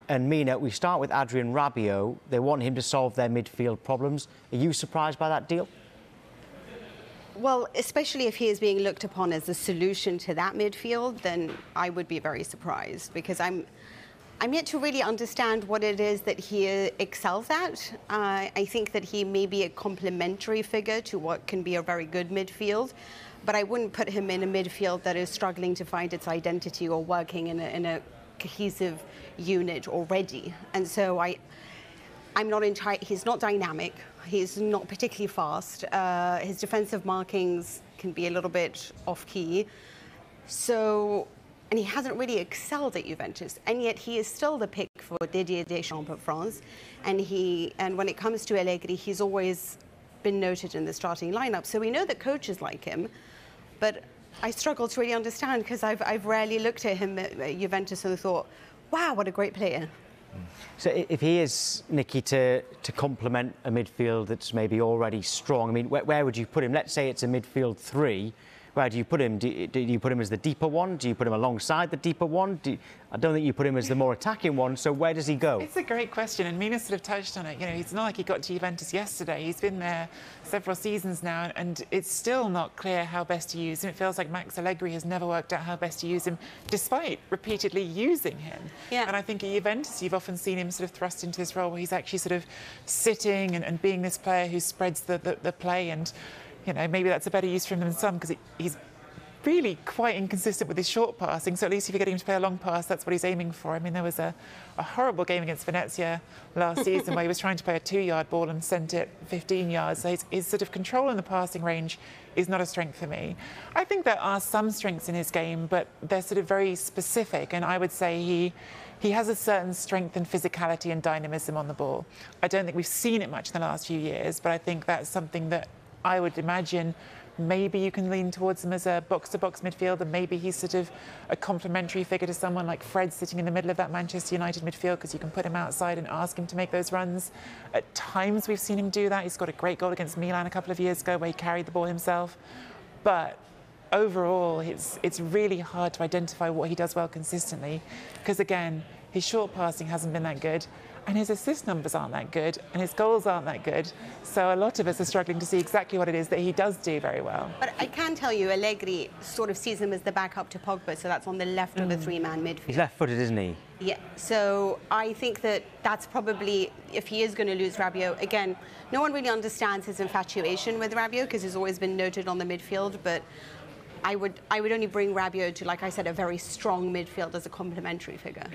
And Mina, we start with Adrien Rabiot. They want him to solve their midfield problems. Are you surprised by that deal? Well, especially if he is being looked upon as the solution to that midfield, then I would be very surprised, because I'm yet to really understand what it is that he excels at. I think that he may be a complementary figure to what can be a very good midfield, but I wouldn't put him in a midfield that is struggling to find its identity or working in a cohesive unit already. And so I'm not entirely, he's not dynamic, he's not particularly fast, his defensive markings can be a little bit off-key, and he hasn't really excelled at Juventus, and yet he is still the pick for Didier Deschamps at France, and when it comes to Allegri, he's always been noted in the starting lineup, so we know that coaches like him, but I struggle to really understand, because I've rarely looked at him at Juventus and thought, wow, what a great player. So if he is, Nikki, to complement a midfield that's maybe already strong, I mean, where would you put him? Let's say it's a midfield three. Where do you put him? Do you put him as the deeper one? Do you put him alongside the deeper one? I don't think you put him as the more attacking one, so where does he go? It's a great question, and Mina sort of touched on it. You know, it's not like he got to Juventus yesterday. He's been there several seasons now, and it's still not clear how best to use him. It feels like Max Allegri has never worked out how best to use him, despite repeatedly using him. Yeah. And I think at Juventus, you've often seen him sort of thrust into this role where he's actually sort of sitting and being this player who spreads the play, and you know, maybe that's a better use for him than some, because he's really quite inconsistent with his short passing, so at least if you're getting him to play a long pass, that's what he's aiming for. I mean, there was a horrible game against Venezia last season where he was trying to play a 2-yard ball and sent it 15 yards, so his sort of control in the passing range is not a strength for me. I think there are some strengths in his game, but they're sort of very specific, and I would say he has a certain strength and physicality and dynamism on the ball. I don't think we've seen it much in the last few years, but I think that's something that I would imagine maybe you can lean towards him as a box-to-box midfielder. Maybe he's sort of a complementary figure to someone like Fred sitting in the middle of that Manchester United midfield, because you can put him outside and ask him to make those runs. At times we've seen him do that. He's got a great goal against Milan a couple of years ago where he carried the ball himself. But overall, it's really hard to identify what he does well consistently, because again, his short passing hasn't been that good, and his assist numbers aren't that good, and his goals aren't that good. So a lot of us are struggling to see exactly what it is that he does do very well. But I can tell you, Allegri sort of sees him as the backup to Pogba, so that's on the left of the three-man midfield. He's left-footed, isn't he? Yeah, so I think that that's probably, if he is going to lose Rabiot, again, no one really understands his infatuation with Rabiot, because he's always been noted on the midfield, but I would only bring Rabiot to, like I said, a very strong midfield as a complementary figure.